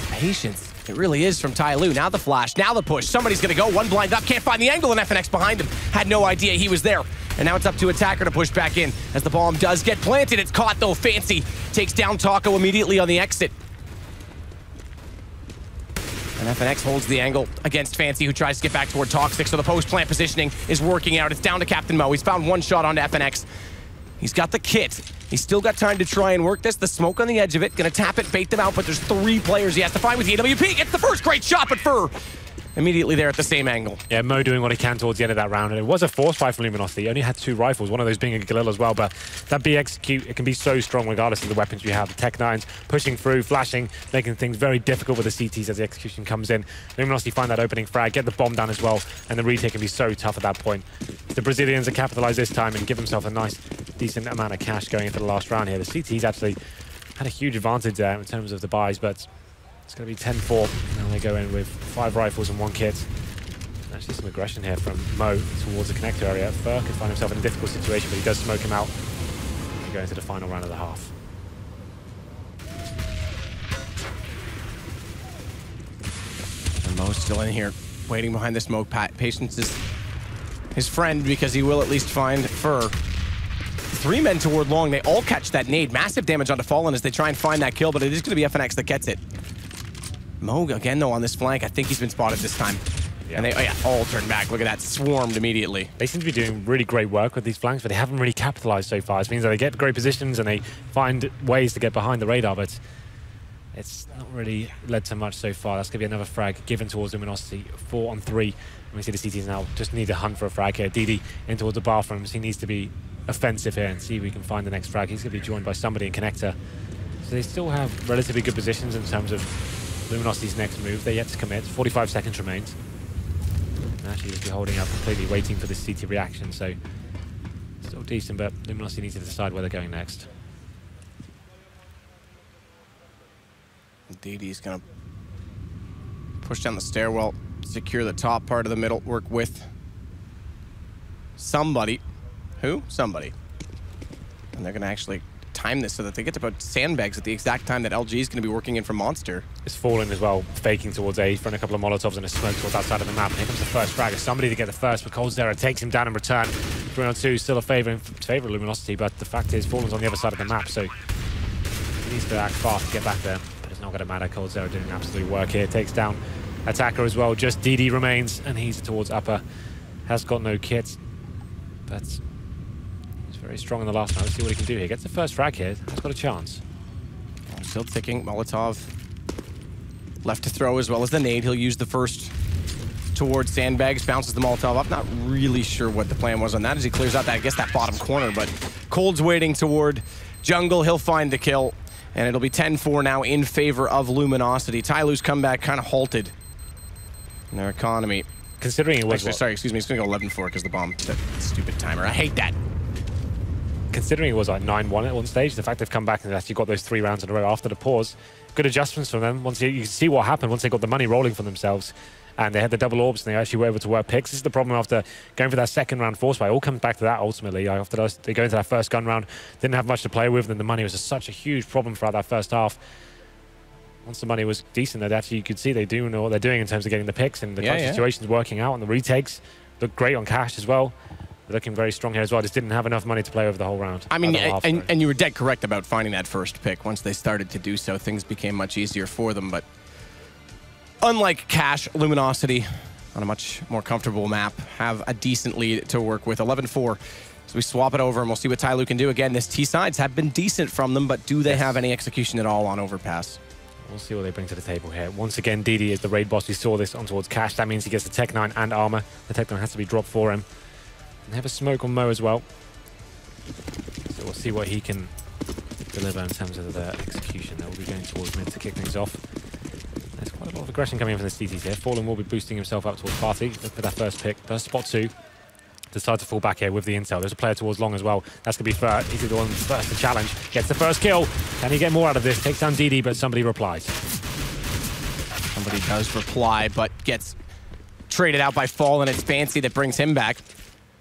Patience. It really is from Tyloo. Now the flash. Now the push. Somebody's going to go. One blind up. Can't find the angle, and FNX behind him. Had no idea he was there. And now it's up to Attacker to push back in as the bomb does get planted. It's caught, though. Fancy takes down Taco immediately on the exit. And FNX holds the angle against Fancy, who tries to get back toward Toxic. So the post-plant positioning is working out. It's down to Captain Mo. He's found one shot onto FNX. He's got the kit. He's still got time to try and work this. The smoke on the edge of it. Gonna tap it, bait them out, but there's 3 players he has to find with the AWP. Gets the first great shot, but Fur immediately there at the same angle. Yeah, Mo doing what he can towards the end of that round. And it was a force fight from Luminosity. He only had 2 rifles, one of those being a Galil as well. But that B execute, it can be so strong regardless of the weapons you have. The Tech 9s pushing through, flashing, making things very difficult with the CTs as the execution comes in. Luminosity find that opening frag, get the bomb down as well. And the retake can be so tough at that point. The Brazilians have capitalized this time and give themselves a nice, decent amount of cash going into the last round here. The CTs actually had a huge advantage there in terms of the buys, but it's going to be 10-4. Now they go in with 5 rifles and 1 kit. Actually some aggression here from Mo towards the connector area. Fur could find himself in a difficult situation, but he does smoke him out. And go into the final round of the half. And Mo's still in here, waiting behind the smoke. Patience is his friend because he will at least find Fur. 3 men toward long. They all catch that nade. Massive damage onto Fallen as they try and find that kill, but it is going to be FNX that gets it. Mo, again, though, on this flank. I think he's been spotted this time. Yeah. And they all turn back. Look at that. Swarmed immediately. They seem to be doing really great work with these flanks, but they haven't really capitalized so far. It means that they get great positions and they find ways to get behind the radar, but it's not really led to much so far. That's going to be another frag given towards Luminosity. 4 on 3. And we see the CTs now just need to hunt for a frag here. DD in towards the bathrooms. He needs to be offensive here and see if we can find the next frag. He's going to be joined by somebody in connector. So they still have relatively good positions in terms of Luminosity's next move. They're yet to commit. 45 seconds remains. And actually just be holding up completely, waiting for this CT reaction. So still decent, but Luminosity needs to decide where they're going next. DD's gonna push down the stairwell, secure the top part of the middle, work with somebody. Who? Somebody. And they're gonna actually time this so that they get to put sandbags at the exact time that LG is going to be working in from Monster. It's Fallen as well, faking towards A, throwing a couple of Molotovs and a smoke towards that side of the map. And here comes the first frag. Somebody to get the first, but coldzera takes him down in return. 3 on 2, still a favor of Luminosity, but the fact is Fallen's on the other side of the map, so he needs to act fast to get back there. But it's not going to matter. coldzera doing absolute work here. Takes down Attacker as well. Just DD remains, and he's towards upper. Has got no kit, but very strong in the last round. Let's see what he can do here. Gets the first frag here. Has got a chance. Still ticking. Molotov left to throw as well as the nade. He'll use the first towards sandbags. Bounces the Molotov up. Not really sure what the plan was on that as he clears out that, I guess, that bottom corner. But Cold's waiting toward jungle. He'll find the kill. And it'll be 10-4 now in favor of Luminosity. Tyloo's comeback kind of halted in their economy. Considering it was... Actually, sorry, excuse me. It's going to go 11-4 because the bomb. That stupid timer. I hate that. Considering it was like 9-1 at one stage, the fact they've come back and actually got those 3 rounds in a row after the pause, good adjustments from them. Once you see what happened once they got the money rolling for themselves, and they had the double orbs and they actually were able to work picks. This is the problem after going for that second round force fight. It all comes back to that ultimately. After they go into that first gun round, didn't have much to play with, and the money was such a huge problem throughout that first half. Once the money was decent, that actually you could see they do know what they're doing in terms of getting the picks and the situations working out, and the retakes look great on cash as well. They're looking very strong here as well. Just didn't have enough money to play over the whole round. I mean, and you were dead correct about finding that first pick. Once they started to do so, things became much easier for them. But unlike Cash, Luminosity, on a much more comfortable map, have a decent lead to work with. 11-4. So we swap it over, and we'll see what Tyloo can do. Again, this T-sides have been decent from them, but do they have any execution at all on Overpass? We'll see what they bring to the table here. Once again, DD is the raid boss. We saw this on towards Cash. That means he gets the Tech 9 and armor. The Tech 9 has to be dropped for him. And they have a smoke on Mo as well. So we'll see what he can deliver in terms of the execution. They will be going towards mid to kick things off. There's quite a lot of aggression coming in from the CTs here. Fallen will be boosting himself up towards Party for that first pick. Does spot 2. Decides to fall back here with the intel. There's a player towards long as well. That's going to be first. He's the one first to challenge. Gets the first kill. Can he get more out of this? Takes down DD, but somebody replies. Somebody does reply, but gets traded out by Fall, and it's Fancy that brings him back.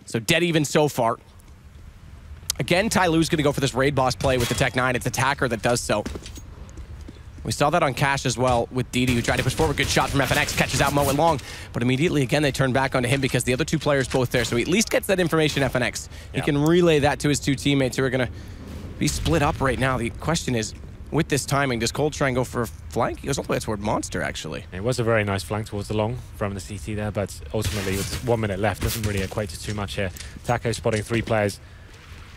So dead even so far. Again, Tyloo's going to go for this raid boss play with the Tech 9. It's Attacker that does so. We saw that on Cash as well with Didi, who tried to push forward. Good shot from FNX, catches out Mo and Long. But immediately, again, they turn back onto him because the other two players both there. So he at least gets that information, FNX. He can relay that to his two teammates who are going to be split up right now. The question is, with this timing, does Cold try and go for a flank? He goes all the way toward Monster, actually. It was a very nice flank towards the long from the CT there, but ultimately, with 1 minute left, doesn't really equate to too much here. Taco spotting 3 players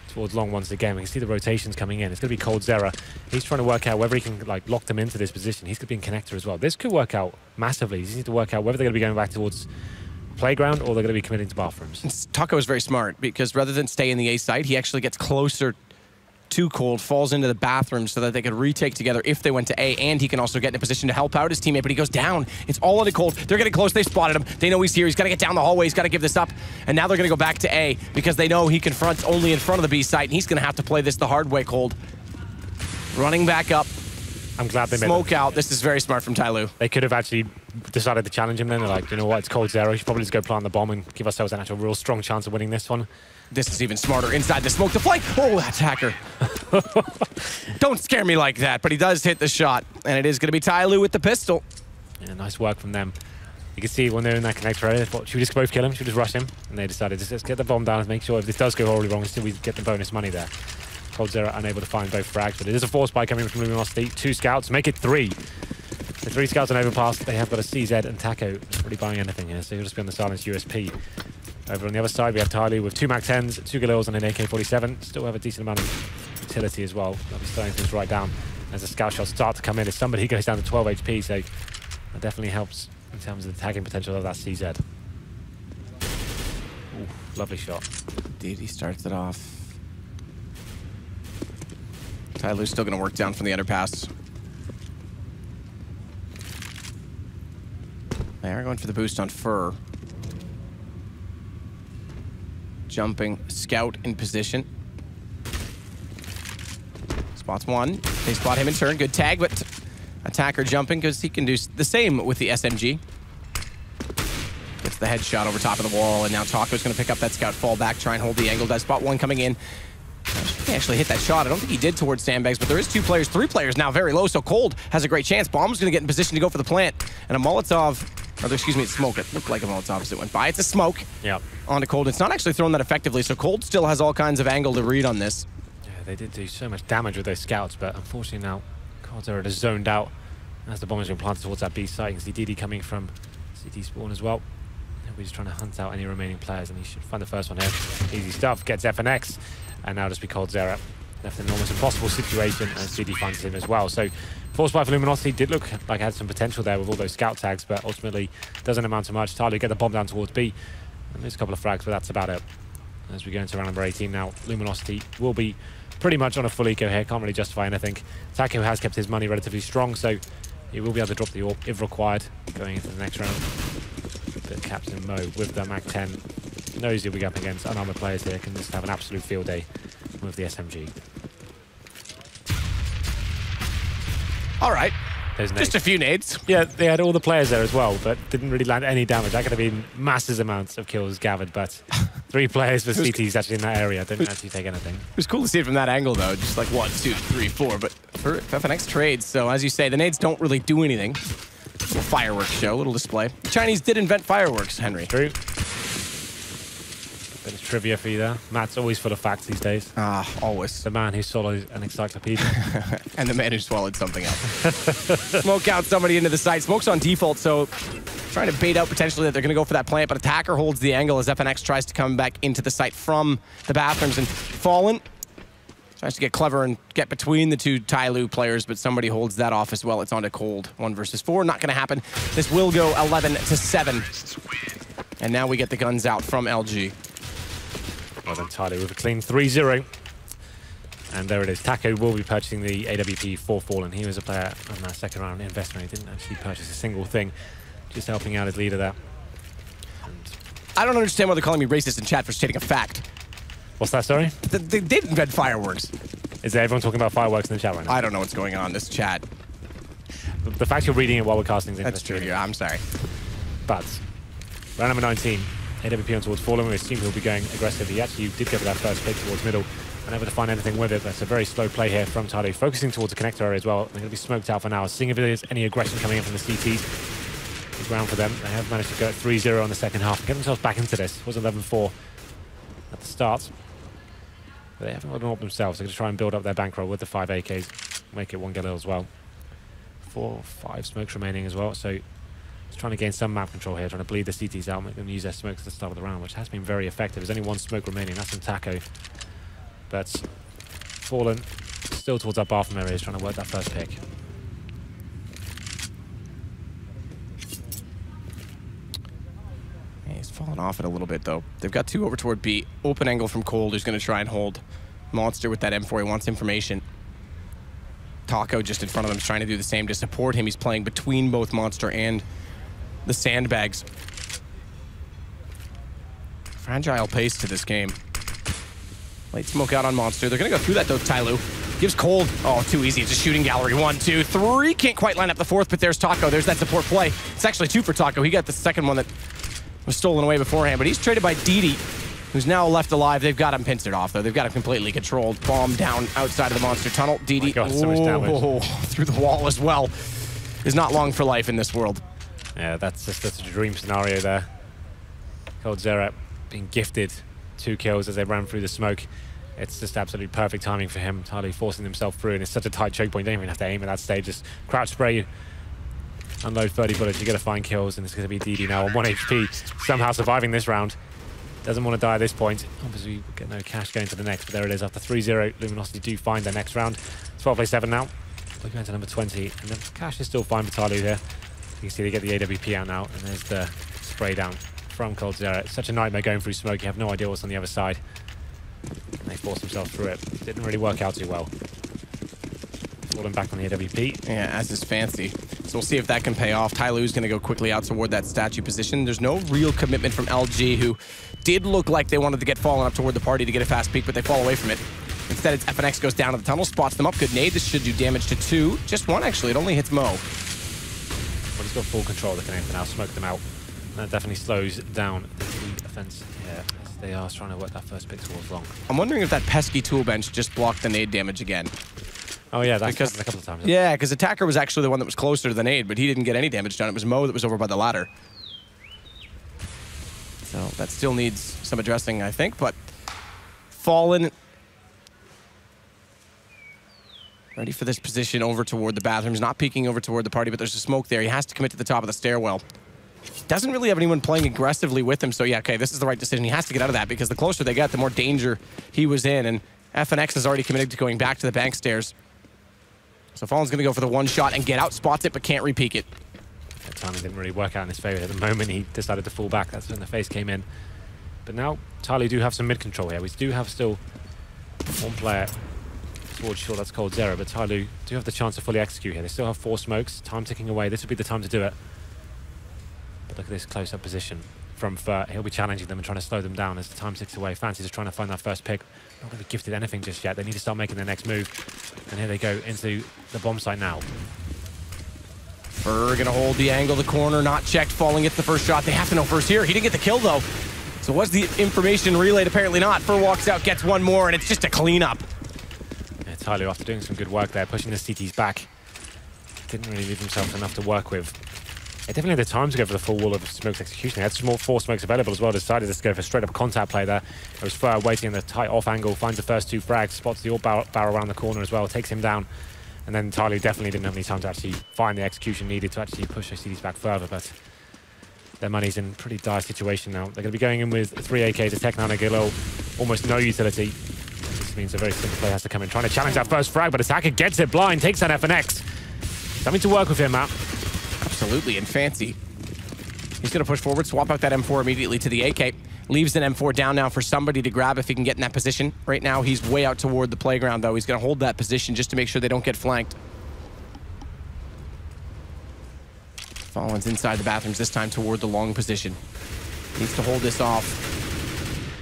towards long once again. We can see the rotations coming in. It's going to be Cold Zera. He's trying to work out whether he can like lock them into this position. He's going to be in connector as well. This could work out massively. He just needs to work out whether they're going to be going back towards playground or they're going to be committing to bathrooms. Taco is very smart because rather than stay in the A site, he actually gets closer to Cold, falls into the bathroom so that they could retake together if they went to A, and he can also get in a position to help out his teammate, but he goes down. It's all into Cold. They're getting close. They've spotted him. They know he's here. He's got to get down the hallway. He's got to give this up, and now they're going to go back to A because they know he confronts only in front of the B site, and he's going to have to play this the hard way, Cold. Running back up. I'm glad they made Smoke out. This is very smart from Tyloo. They could have actually decided to challenge him then. They're like, you know what, it's Cold Zero. We should probably just go plant the bomb and give ourselves an actual real strong chance of winning this one. This is even smarter. Inside the smoke to flank. Oh, that's Hacker. Don't scare me like that, but he does hit the shot. And it is going to be Tyloo with the pistol. Yeah, nice work from them. You can see when they're in that connector area, they thought, should we just both kill him? Should we just rush him? And they decided, just let's get the bomb down and make sure if this does go horribly wrong, still we get the bonus money there. Cold Zero unable to find both frags, but it is a force spike coming from Luminosity. 2 scouts, make it 3. The 3 scouts on Overpass, they have got a CZ and Taco. Not really buying anything here, so he'll just be on the silence USP. Over on the other side, we have Tyloo with 2 MAC-10s, 2 Galils and an AK-47. Still have a decent amount of utility as well. They'll be slowing things right down as the scout shots start to come in. As somebody goes down to 12 HP, so that definitely helps in terms of the tagging potential of that CZ. Ooh, lovely shot. Indeed, he starts it off. Tyloo's still going to work down from the underpass. They are going for the boost on Fur. Jumping Scout in position. Spots one. They spot him in turn. Good tag, but Attacker jumping because he can do the same with the SMG. Gets the headshot over top of the wall, and now Taco's going to pick up that Scout, fall back, try and hold the angle. Does spot one coming in. He actually hit that shot. I don't think he did towards sandbags, but there is 2 players, 3 players now very low, so Cold has a great chance. Bomb's going to get in position to go for the plant, and a Molotov, or excuse me, it's smoke. It looked like a Molotov as it went by. It's a smoke. Yep. Onto Cold. It's not actually thrown that effectively, so Cold still has all kinds of angle to read on this. Yeah, they did do so much damage with those scouts, but unfortunately now Cold Zero is zoned out as the bomb is being planted towards that B site. You can see DD coming from CT spawn as well. We're just trying to hunt out any remaining players, and he should find the first one here. Easy stuff, gets FNX, and now just be Cold Zero. Left an almost impossible situation, and CD finds him as well. So, force by Luminosity did look like it had some potential there with all those scout tags, but ultimately doesn't amount to much. Tyloo get the bomb down towards B, and there's a couple of frags, but that's about it. As we go into round number 18 now, Luminosity will be pretty much on a full eco here, can't really justify anything. Taco has kept his money relatively strong, so he will be able to drop the orb if required going into the next round. But Captain Mo with the MAC-10 knows he'll be up against unarmored players here, can just have an absolute field day with the SMG. All right. There's just a few nades. Yeah, they had all the players there as well, but didn't really land any damage. That could have been massive amounts of kills gathered, but 3 players for CTs actually in that area didn't actually take anything. It was cool to see it from that angle, though. Just like 1, 2, 3, 4. But for FNX trades, so as you say, the nades don't really do anything. A little fireworks show, a little display. The Chinese did invent fireworks, Henry. True. Bit of trivia for you there. Matt's always full of facts these days. Ah, always. The man who swallowed an encyclopedia. And the man who swallowed something else. Smoke out somebody into the site. Smoke's on default, so trying to bait out potentially that they're going to go for that plant, but Attacker holds the angle as FNX tries to come back into the site from the bathrooms, and Fallen tries to get clever and get between the 2 Tyloo players, but somebody holds that off as well. It's on to Cold. 1 versus 4. Not going to happen. This will go 11-7. And now we get the guns out from LG. Well then, Tyloo with a clean 3-0. And there it is. Taco will be purchasing the AWP for Fallen. He was a player on that second round investment. He didn't actually purchase a single thing. Just helping out his leader there. And I don't understand why they're calling me racist in chat for stating a fact. What's that, sorry? They did invent fireworks. Is everyone talking about fireworks in the chat right now? I don't know what's going on in this chat. The fact you're reading it while we're casting is That's true, yeah, I'm sorry. But Round number 19. AWP on towards Fallen. We assume he'll be going aggressive. He actually did go for that first pick towards middle. Unable to find anything with it. That's a very slow play here from Tyloo. Focusing towards the connector area as well. They're going to be smoked out for now. Seeing if there's any aggression coming in from the CTs. Big round for them. They have managed to go at 3-0 on the second half. Get themselves back into this. It was 11-4 at the start. But they haven't gotten up themselves. They're going to try and build up their bankroll with the 5 AKs. Make it 1 kill as well. 4, 5 smokes remaining as well. So just trying to gain some map control here. Trying to bleed the CTs out. Make them use their smokes at the start of the round, which has been very effective. There's only 1 smoke remaining. That's from Taco. But Fallen still towards that bathroom area, trying to work that first pick. He's fallen off it a little bit, though. They've got 2 over toward B. Open angle from Cold, who's going to try and hold Monster with that M4. He wants information. Taco just in front of him is trying to do the same to support him. He's playing between both Monster and the sandbags. Fragile pace to this game. Late smoke out on Monster. They're going to go through that, though, Tyloo. Gives Cold. Oh, too easy. It's a shooting gallery. 1, 2, 3. Can't quite line up the 4th, but there's Taco. There's that support play. It's actually 2 for Taco. He got the second one that was stolen away beforehand, but he's traded by Didi, who's now left alive. They've got him pincered off, though. They've got him completely controlled. Bomb down outside of the Monster tunnel. Didi, oh so much damage. Through the wall as well. Is not long for life in this world. Yeah, that's a dream scenario there. coldzera being gifted 2 kills as they ran through the smoke. It's just absolutely perfect timing for him. Tyloo forcing himself through, and it's such a tight choke point. You don't even have to aim at that stage. Just crouch spray, unload 30 bullets. You got to find kills, and it's going to be Didi now on 1 HP, somehow surviving this round. Doesn't want to die at this point. Obviously, we get no cash going to the next, but there it is. After 3-0, Luminosity do find their next round. 12-7 now. Looking into number 20, and then cash is still fine for Tyloo here. You can see they get the AWP out now, and there's the spray down from coldzera. It's such a nightmare going through smoke. You have no idea what's on the other side. And they force themselves through it. Didn't really work out too well. Falling back on the AWP. Yeah, as is fancy. So we'll see if that can pay off. Tyloo's going to go quickly out toward that statue position. There's no real commitment from LG, who did look like they wanted to get Fallen up toward the party to get a fast peek, but they fall away from it. Instead, it's FNX goes down to the tunnel, spots them up. Good nade. This should do damage to 2. Just 1, actually. It only hits Mo. Well, he's got full control of the connector now. Smoke them out. And that definitely slows down the offense here. They are trying to work that first pick towards long. I'm wondering if that pesky tool bench just blocked the nade damage again. Oh yeah, that's happened a couple of times. Yeah, because Attacker was actually the one that was closer to the nade, but he didn't get any damage done. It was Mo that was over by the ladder. So that still needs some addressing, I think, but Fallen ready for this position over toward the bathrooms, not peeking over toward the party, but there's a smoke there. He has to commit to the top of the stairwell. Doesn't really have anyone playing aggressively with him, so yeah, okay, this is the right decision. He has to get out of that, because the closer they get, the more danger he was in, and FNX has already committed to going back to the bank stairs. So Fallen's going to go for the 1 shot and get out, spots it, but can't repeak it. That timing didn't really work out in his favor. At the moment he decided to fall back, that's when the face came in. But now, Tyloo do have some mid control here. We do have still 1 player towards short, that's coldzera, but Tyloo do have the chance to fully execute here. They still have 4 smokes, time ticking away. This would be the time to do it. But look at this close-up position from Fur. He'll be challenging them and trying to slow them down as the time ticks away. Fancy just trying to find that first pick. Not going to be gifted anything just yet. They need to start making their next move. And here they go into the bomb site now. Fur gonna hold the angle, the corner, not checked, Falling gets the first shot. They have to know first here. He didn't get the kill, though. So was the information relayed? Apparently not. Fur walks out, gets 1 more, and it's just a cleanup. Yeah, Tyloo, after doing some good work there, pushing the CTs back, didn't really leave himself enough to work with. They definitely had the time to go for the full wall of smokes execution. They had 4 smokes available as well. Decided to go for straight up contact play there. It was Fur waiting in the tight off angle, finds the first 2 frags, spots the barrel around the corner as well, takes him down. And then Tyloo definitely didn't have any time to actually find the execution needed to actually push those CDs back further. But their money's in a pretty dire situation now. They're going to be going in with 3 AKs, a Tech 9, a Gillo, almost no utility. This means a very simple play has to come in, trying to challenge that first frag, but Attacker gets it blind, takes that FNX. Something to work with here, Matt. Absolutely, and Fancy. He's going to push forward, swap out that M4 immediately to the AK. Leaves an M4 down now for somebody to grab if he can get in that position. Right now, he's way out toward the playground, though. He's going to hold that position just to make sure they don't get flanked. Fallen's inside the bathrooms, this time toward the long position. Needs to hold this off.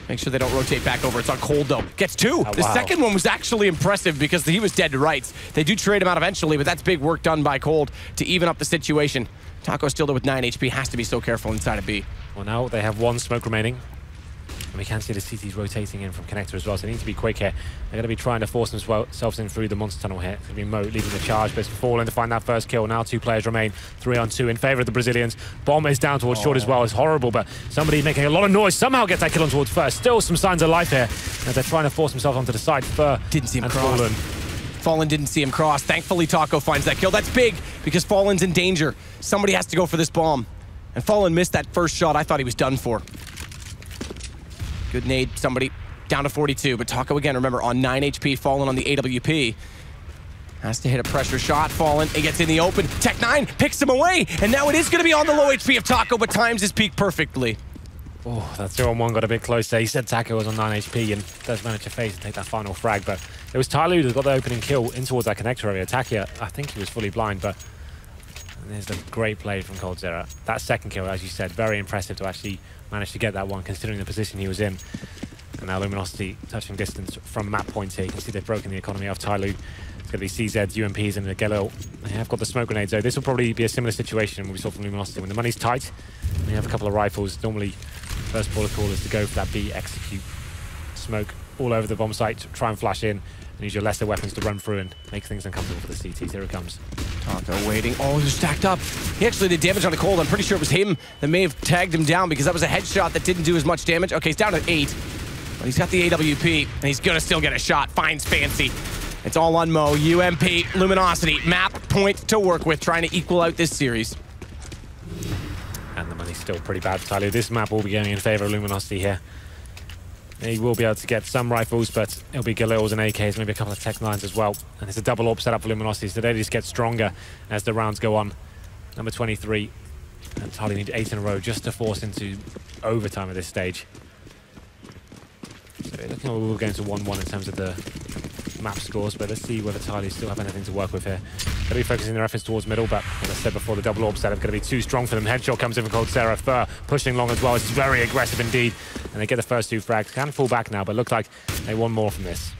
Make sure they don't rotate back over. It's on Cold, though. Gets two. Oh, the wow. second one was actually impressive because he was dead to rights. They do trade him out eventually, but that's big work done by Cold to even up the situation. Taco still there with 9 HP. Has to be so careful inside of B. Well, now they have one smoke remaining. And we can see the CTs rotating in from connector as well, so they need to be quick here. They're going to be trying to force themselves in through the monster tunnel here. It's going to be Mo leading the charge, but it's Fallen to find that first kill. Now 2 players remain, 3 on 2 in favor of the Brazilians. Bomb is down towards short as well. It's horrible, but somebody making a lot of noise somehow gets that kill on towards first. Still some signs of life here as they're trying to force themselves onto the side. Fur didn't see him and cross. Fallen didn't see him cross. Thankfully, Taco finds that kill. That's big because Fallen's in danger. Somebody has to go for this bomb. And Fallen missed that first shot. I thought he was done for. Good nade, somebody down to 42, but Taco again, remember, on 9 HP, Fallen on the AWP. Has to hit a pressure shot, Fallen, it gets in the open. Tech9 picks him away, and now it is going to be on the low HP of Taco, but times his peak perfectly. Oh, that 2-on-1 got a bit close there. He said Taco was on 9 HP and does manage to face and take that final frag, but it was Tyloo that got the opening kill in towards that connector area. Takia, I think he was fully blind, but there's a great play from coldzera. That second kill, as you said, very impressive to actually manage to get that one, considering the position he was in. And now Luminosity touching distance from map points here. You can see they've broken the economy of Tyloo. It's going to be CZs, UMPs, and the Gelil. They have got the smoke grenades, though. This will probably be a similar situation we saw from Luminosity. When the money's tight, and you have a couple of rifles, normally first protocol is to go for that B, execute, smoke all over the bomb site, try and flash in, and use your lesser weapons to run through and make things uncomfortable for the CTs. Here it comes. Taco waiting. Oh, they're stacked up. He actually did damage on the Cold. I'm pretty sure it was him that may have tagged him down because that was a headshot that didn't do as much damage. Okay, he's down to 8. But he's got the AWP, and he's going to still get a shot. Finds Fancy. It's all on Mo. UMP, Luminosity, map point to work with, trying to equal out this series. And the money's still pretty bad for Tyloo. This map will be going in favor of Luminosity here. He will be able to get some rifles, but it'll be Galils and AKs, maybe a couple of Tech9s as well. And it's a double AWP setup for Luminosity, so they just get stronger as the rounds go on. Number 23. And Tyloo need 8 in a row just to force into overtime at this stage. So looking like we're going to 1-1 in terms of the map scores, but let's see whether Tyloo still have anything to work with here. They'll be focusing their efforts towards middle, but as I said before, the double AWP setup going to be too strong for them. Headshot comes in from coldzera. Fur pushing long as well. It's very aggressive indeed, and they get the first 2 frags. Can fall back now, but look like they want more from this.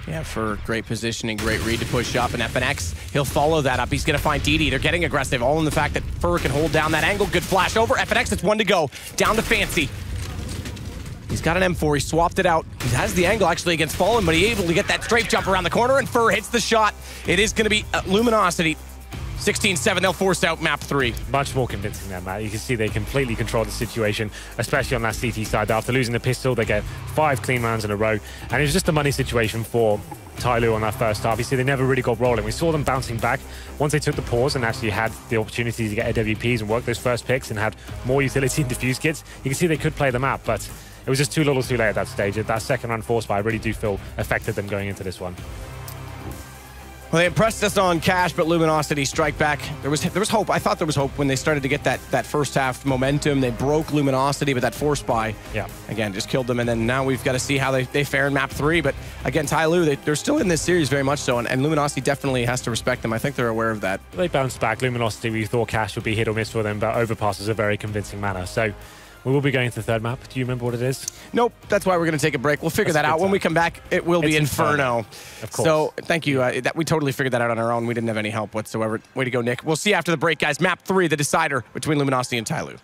Yeah, for great positioning, great read to push up, and FNX, he'll follow that up. He's going to find DD. They're getting aggressive, all in the fact that Fur can hold down that angle. Good flash over. FNX, it's 1 to go. Down to Fancy. He's got an M4, he swapped it out. He has the angle actually against Fallen, but he's able to get that strafe jump around the corner, and Fur hits the shot. It is going to be Luminosity. 16-7, they'll force out map 3. Much more convincing than that. You can see they completely control the situation, especially on that CT side. After losing the pistol, they get 5 clean rounds in a row. And it was just a money situation for Tyloo on that first half. You see, they never really got rolling. We saw them bouncing back once they took the pause and actually had the opportunity to get AWPs and work those first picks and had more utility in defuse kits. You can see they could play the map, but it was just too little too late at that stage. That second round force fire, I really do feel affected them going into this one. Well, they impressed us on Cash, but Luminosity strike back. There was hope. I thought there was hope when they started to get that first half momentum. They broke Luminosity, but that force buy, again, just killed them. And then now we've got to see how they fare in map 3. But again, Tyloo, they're still in this series very much so, and Luminosity definitely has to respect them. I think they're aware of that. They bounced back. Luminosity, we thought Cash would be hit or miss for them, but Overpass is a very convincing manner. So we will be going to the third map. Do you remember what it is? Nope. That's why we're going to take a break. We'll figure that out. When we come back, it will be Inferno. Of course. So thank you. We totally figured that out on our own. We didn't have any help whatsoever. Way to go, Nick. We'll see you after the break, guys. Map 3, the decider between Luminosity and Tyloo.